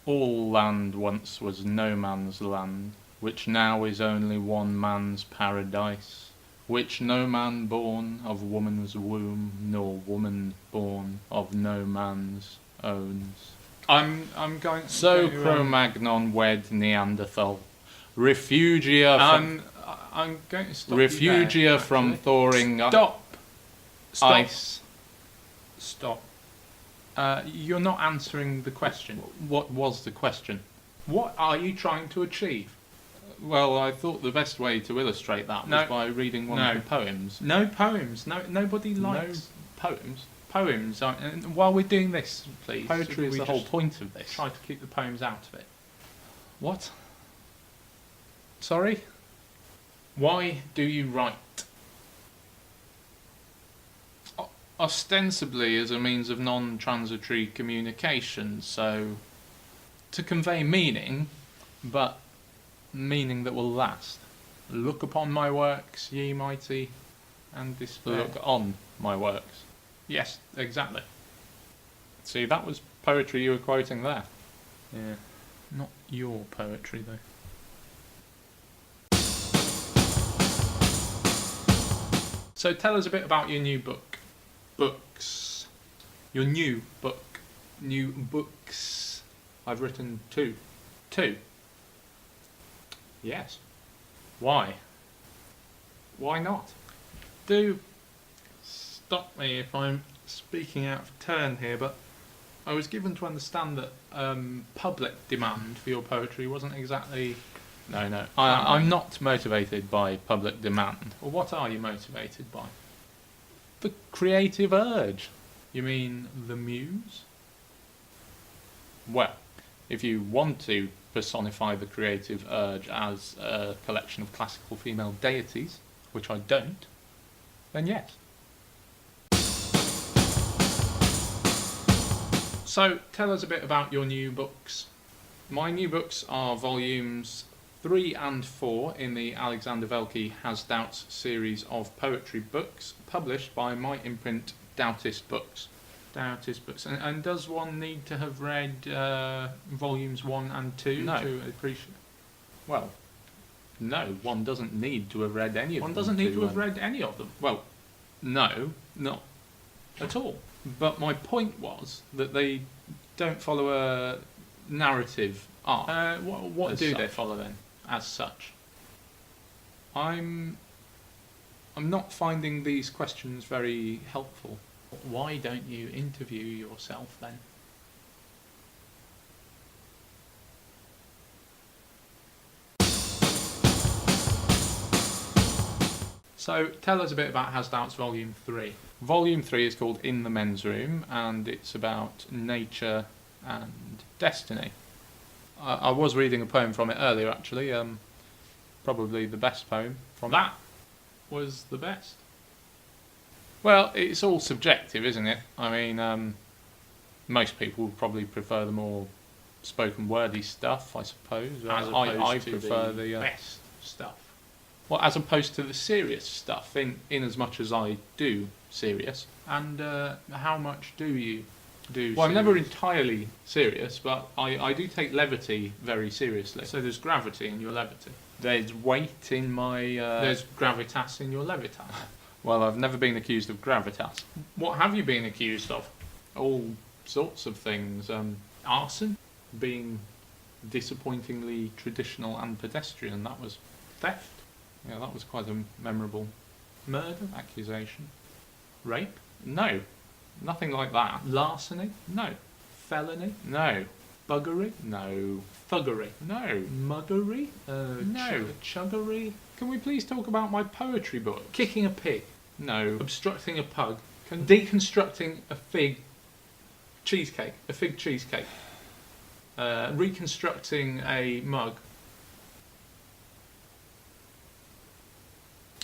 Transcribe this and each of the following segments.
All land once was no man's land, which now is only one man's paradise, which no man born of woman's womb, nor woman born of no man's owns. I'm going to... So Cro-Magnon wed Neanderthal. Refugia from... I'm going to stop Refugia you there, from actually. thawing Stop. ice. Stop. You're not answering the question. What was the question? What are you trying to achieve? Well, I thought the best way to illustrate that was by reading one of the poems. No poems. No, nobody likes poems. Poems. And while we're doing this, please. Poetry is the whole point of this. Try to keep the poems out of it. What? Sorry? Why do you write? Ostensibly as a means of non-transitory communication, so to convey meaning, but meaning that will last. Look upon my works, ye mighty, and despair. Look on my works. Yes, exactly. See, that was poetry you were quoting there. Yeah. Not your poetry, though. So tell us a bit about your new book. Books. Your new book. New books. I've written 2. 2? Yes. Why? Why not? Do stop me if I'm speaking out of turn here, but I was given to understand that public demand for your poetry wasn't exactly... No. I'm not motivated by public demand. Well, what are you motivated by? The creative urge. You mean the muse? Well, if you want to personify the creative urge as a collection of classical female deities, which I don't, then yes. So, tell us a bit about your new books. My new books are volumes 3 and 4 in the Alexander Velky Has Doubts series of poetry books, published by my imprint Doubtist Books. Doubtist Books. And does one need to have read volumes 1 and 2 to appreciate? Well, no, one doesn't need to have read any of them. One doesn't need to have read any of them? Well, no, not at all. But my point was that they don't follow a narrative arc. What do they follow then, as such? I'm not finding these questions very helpful. Why don't you interview yourself then? So tell us a bit about Has Doubts Volume 3. Volume 3 is called In the Men's Room, and it's about nature and destiny. I was reading a poem from it earlier, actually. Probably the best poem from that was the best. Well, it's all subjective, isn't it? I mean, most people would probably prefer the more spoken wordy stuff, I suppose. I prefer the best stuff. Well, as opposed to the serious stuff, in as much as I do serious. And how much do you do? Well, I'm never entirely serious, but I do take levity very seriously. So there's gravity in your levity. There's weight in my... There's gravitas in your levitas. Well, I've never been accused of gravitas. What have you been accused of? All sorts of things. Arson? Being disappointingly traditional and pedestrian. That was theft. Yeah, that was quite a memorable murder accusation. Rape? No, nothing like that. Larceny? No. Felony? No. Buggery? No. Thuggery? No. Muggery? No. Chuggery? Can we please talk about my poetry book? Kicking a pig? No. Obstructing a pug? Deconstructing a fig cheesecake? A fig cheesecake? Reconstructing a mug?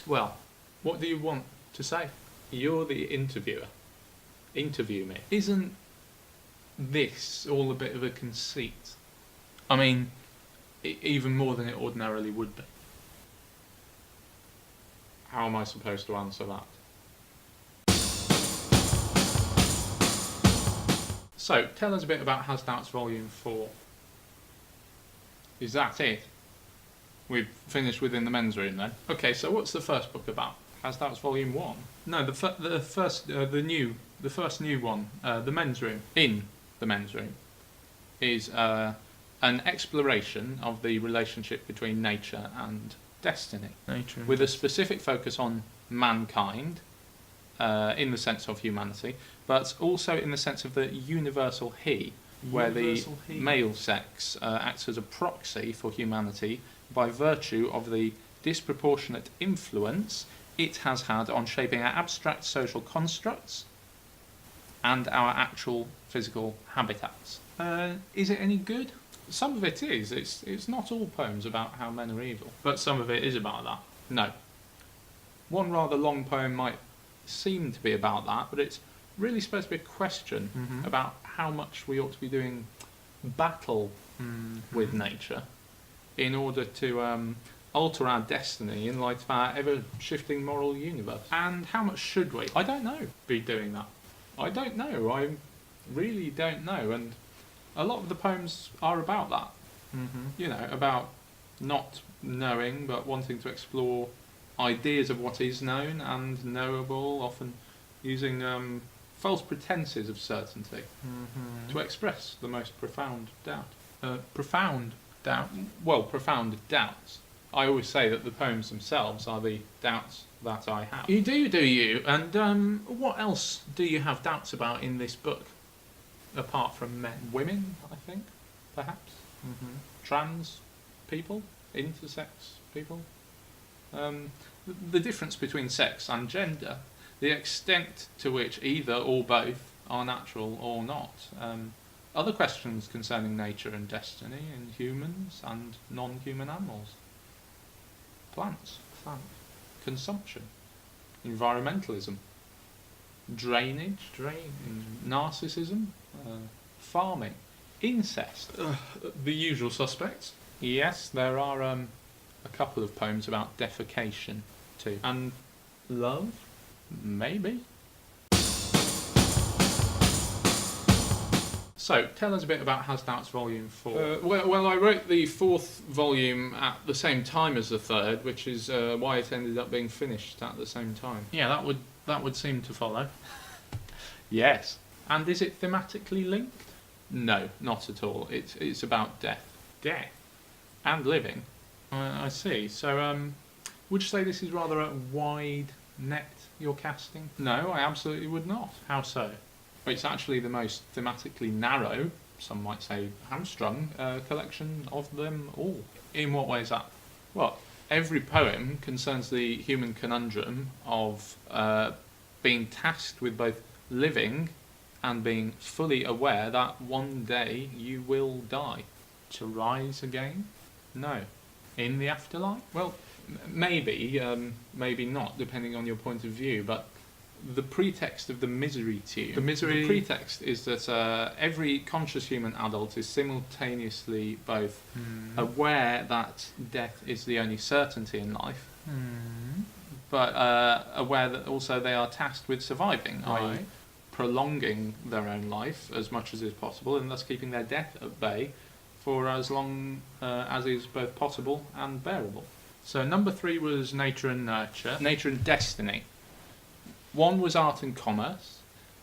Well, what do you want to say? You're the interviewer. Interview me. Isn't this all a bit of a conceit? I mean, even more than it ordinarily would be. How am I supposed to answer that? So, tell us a bit about Has Doubts Volume 4. Is that it? We've finished within the men's room then. Okay, so what's the first book about? Has Doubts Volume 1? No, the first new one, the men's room. In the men's room is an exploration of the relationship between nature and destiny, with a specific focus on mankind, in the sense of humanity, but also in the sense of the universal he, where the male sex acts as a proxy for humanity by virtue of the disproportionate influence it has had on shaping our abstract social constructs and our actual physical habitats. Is it any good? Some of it is. It's not all poems about how men are evil, but some of it is about that. No. One rather long poem might seem to be about that, but it's really supposed to be a question about how much we ought to be doing battle with nature in order to alter our destiny in light of our ever-shifting moral universe. And how much should we? I don't know. Be doing that. I don't know. I really don't know. And a lot of the poems are about that. You know, about not knowing but wanting to explore ideas of what is known and knowable, often using false pretenses of certainty to express the most profound doubt. Profound doubt? Well, profound doubts. I always say that the poems themselves are the doubts that I have. You do you? And what else do you have doubts about in this book? Apart from men. Women, I think, perhaps. Trans people, intersex people. The difference between sex and gender, the extent to which either or both are natural or not. Other questions concerning nature and destiny in humans and non-human animals. Plants, consumption, environmentalism, drainage, narcissism, farming, incest, the usual suspects. Yes, there are a couple of poems about defecation too. And love? Maybe. So, tell us a bit about Has Doubts Volume 4. Well, I wrote the fourth volume at the same time as the third, which is why it ended up being finished at the same time. Yeah, that would seem to follow. Yes. And is it thematically linked? No, not at all. It's about death. Death? And living. I see. So, would you say this is rather a wide net you're casting? No, I absolutely would not. How so? It's actually the most thematically narrow, some might say hamstrung, collection of them all. In what way is that? Well, every poem concerns the human conundrum of being tasked with both living and being fully aware that one day you will die. To rise again? No. In the afterlife? Well, maybe, maybe not, depending on your point of view, but the pretext of the misery tune. The pretext is that every conscious human adult is simultaneously both aware that death is the only certainty in life, but aware that also they are tasked with surviving, i.e. prolonging their own life as much as is possible, and thus keeping their death at bay for as long as is both possible and bearable. So number 3 was nature and nurture, nature and destiny. 1 was art and commerce,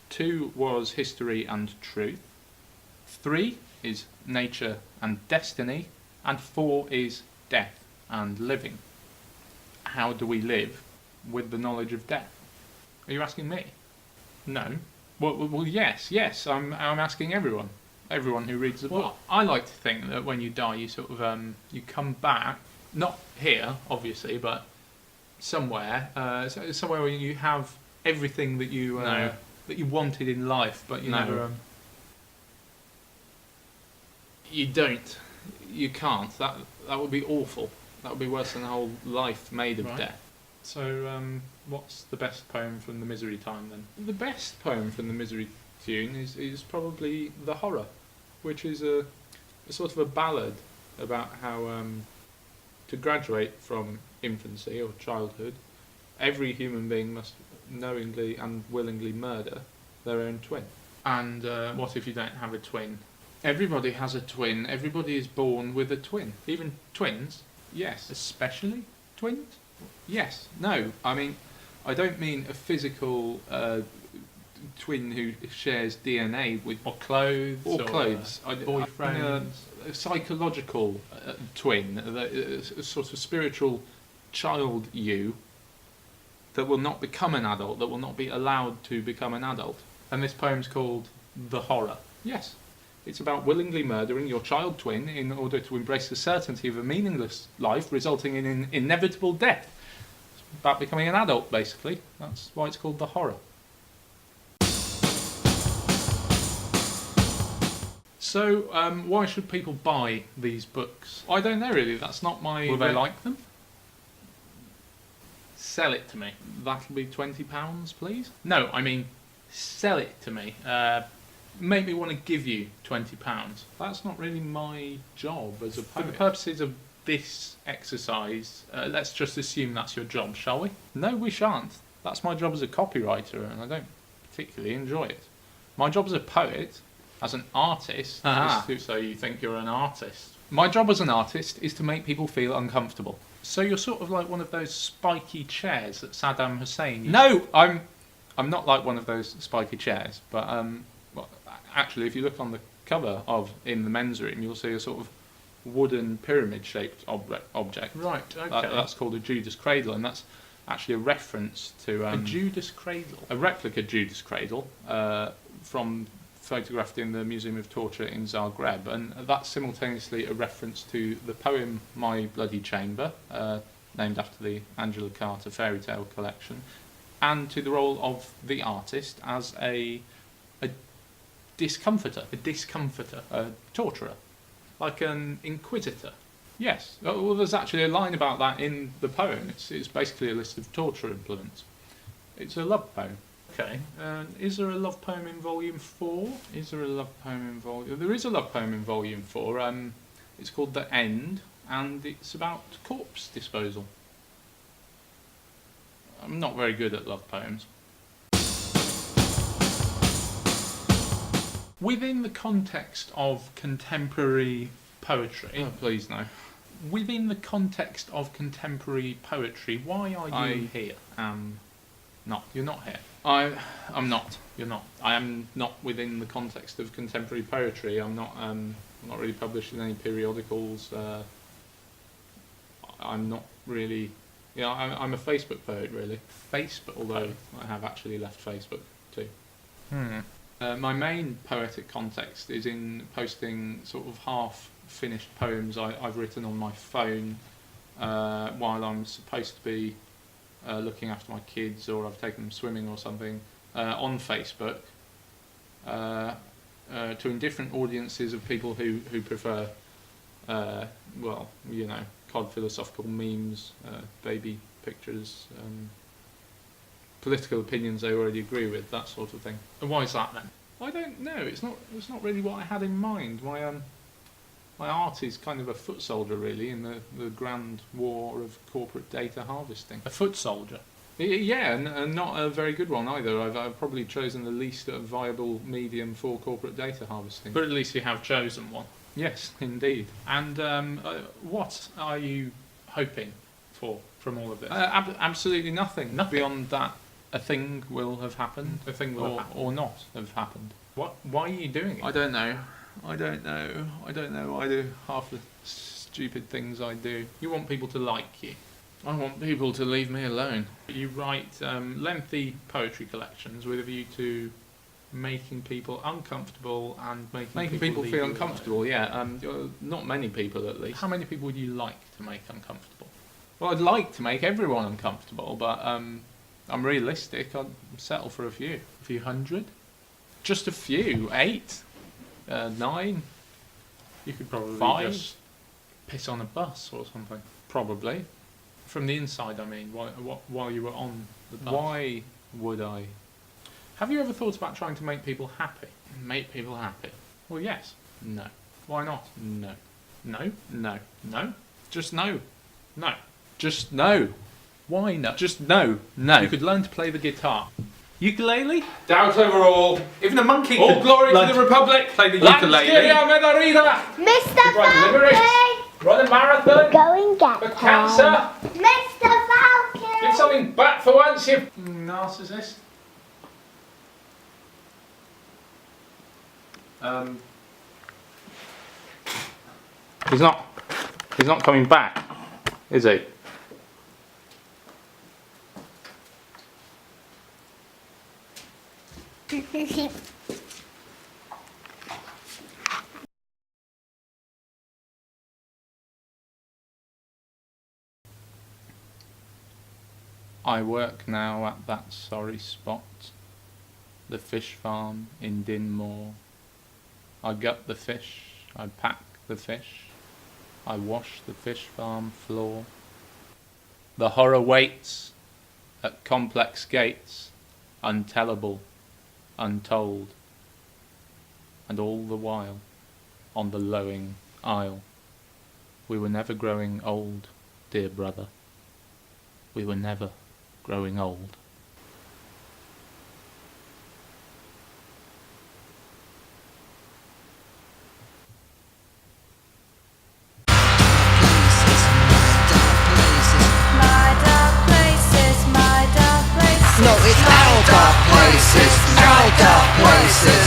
2 was history and truth, 3 is nature and destiny, and 4 is death and living. How do we live with the knowledge of death? Are you asking me? No. Well, yes, I'm asking everyone who reads the book. Well, I like to think that when you die, you sort of you come back, not here, obviously, but somewhere where you have everything that you that you wanted in life, but you never. You don't. You can't. That would be awful. That would be worse than a whole life made of death. So, what's the best poem from the Misery time then? The best poem from the Misery tune is probably The Horror, which is a sort of a ballad about how to graduate from infancy or childhood, every human being must knowingly and willingly murder their own twin. And what if you don't have a twin? Everybody has a twin. Everybody is born with a twin. Even twins. Yes. Especially twins? Yes. No. I mean, I don't mean a physical twin who shares DNA with... Or clothes. Or clothes. I mean boyfriends. a psychological twin, a sort of spiritual child you that will not become an adult, that will not be allowed to become an adult. And this poem's called The Horror. Yes. It's about willingly murdering your child twin in order to embrace the certainty of a meaningless life resulting in an inevitable death. It's about becoming an adult, basically. That's why it's called The Horror. So, why should people buy these books? I don't know, really. That's not my... Will they like them? Sell it to me. That'll be £20, please? No, I mean, sell it to me. Make me want to give you £20. That's not really my job as a For the poet. purposes of this exercise, let's just assume that's your job, shall we? No, we shan't. That's my job as a copywriter, and I don't particularly enjoy it. My job as a poet, as an artist... So you think you're an artist? My job as an artist is to make people feel uncomfortable. So you're sort of like one of those spiky chairs that Saddam Hussein used. No, I'm not like one of those spiky chairs, but well, actually, if you look on the cover of In the Men's Room, you'll see a sort of wooden pyramid-shaped object. Right, okay. That's called a Jesus Cradle, and that's actually a reference to... a Judas Cradle? A replica Judas Cradle from photographed in the Museum of Torture in Zagreb, and that's simultaneously a reference to the poem My Bloody Chamber, named after the Angela Carter fairy tale collection, and to the role of the artist as a discomforter, a torturer, Like an inquisitor? Yes. Well, there's actually a line about that in the poem. It's basically a list of torture implements. It's a love poem. Okay. Is there a love poem in Volume 4? Is there a love poem in volume? There is a love poem in Volume 4. It's called The End, and it's about corpse disposal. I'm not very good at love poems. Within the context of contemporary poetry... Oh, please no. Within the context of contemporary poetry, why are you here? Not. You're not here. I'm not. You're not. I am not within the context of contemporary poetry. I'm not really published in any periodicals. I'm not really... I'm a Facebook poet, really. Facebook Although poet. I have actually left Facebook too. Hmm. My main poetic context is in posting sort of half-finished poems I've written on my phone while I'm supposed to be looking after my kids, or I've taken them swimming or something, on Facebook to indifferent audiences of people who prefer, cod philosophical memes, baby pictures, political opinions they already agree with, that sort of thing. And why is that then? I don't know. It's not really what I had in mind. My art is kind of a foot soldier, really, in the grand war of corporate data harvesting. A foot soldier? Yeah, and not a very good one either. I've probably chosen the least viable medium for corporate data harvesting. But at least you have chosen one. Yes, indeed. And what are you hoping for from all of this? Absolutely nothing. Nothing? Beyond that, a thing will have happened. A thing will have happened. Or not have happened. What? Why are you doing it? I don't know. I don't know. I do half the stupid things I do. You want people to like you. I want people to leave me alone. You write lengthy poetry collections with a view to making people uncomfortable and making people leave feel you uncomfortable. Yeah, not many people at alone. least. How many people would you like to make uncomfortable? Well, I'd like to make everyone uncomfortable, but I'm realistic. I'd settle for a few. A few hundred? Just a few. 8, 9. You could probably 5. just piss on a bus or something. Probably. From the inside, I mean, while you were on the bus. Why would I? Have you ever thought about trying to make people happy? Make people happy? Well, yes. No. Why not? No. No? No. No? Just no. No. Just no. Why no? Just no. No. You could learn to play the guitar. Ukulele? Doubt overall. Even a monkey All could glory learn to the Republic. play the ukulele. Mr. Velky, Run a marathon. go and get For them. cancer. Mr. Give Velky. something back for once, you Narcissist. He's not coming back, is he? I work now at that sorry spot, the fish farm in Dinmore. I gut the fish, I pack the fish, I wash the fish farm floor. The horror waits at complex gates, untellable, untold, and all the while, on the lowing isle, we were never growing old, dear brother. We were never growing old. No, it's our dark places, our dark places.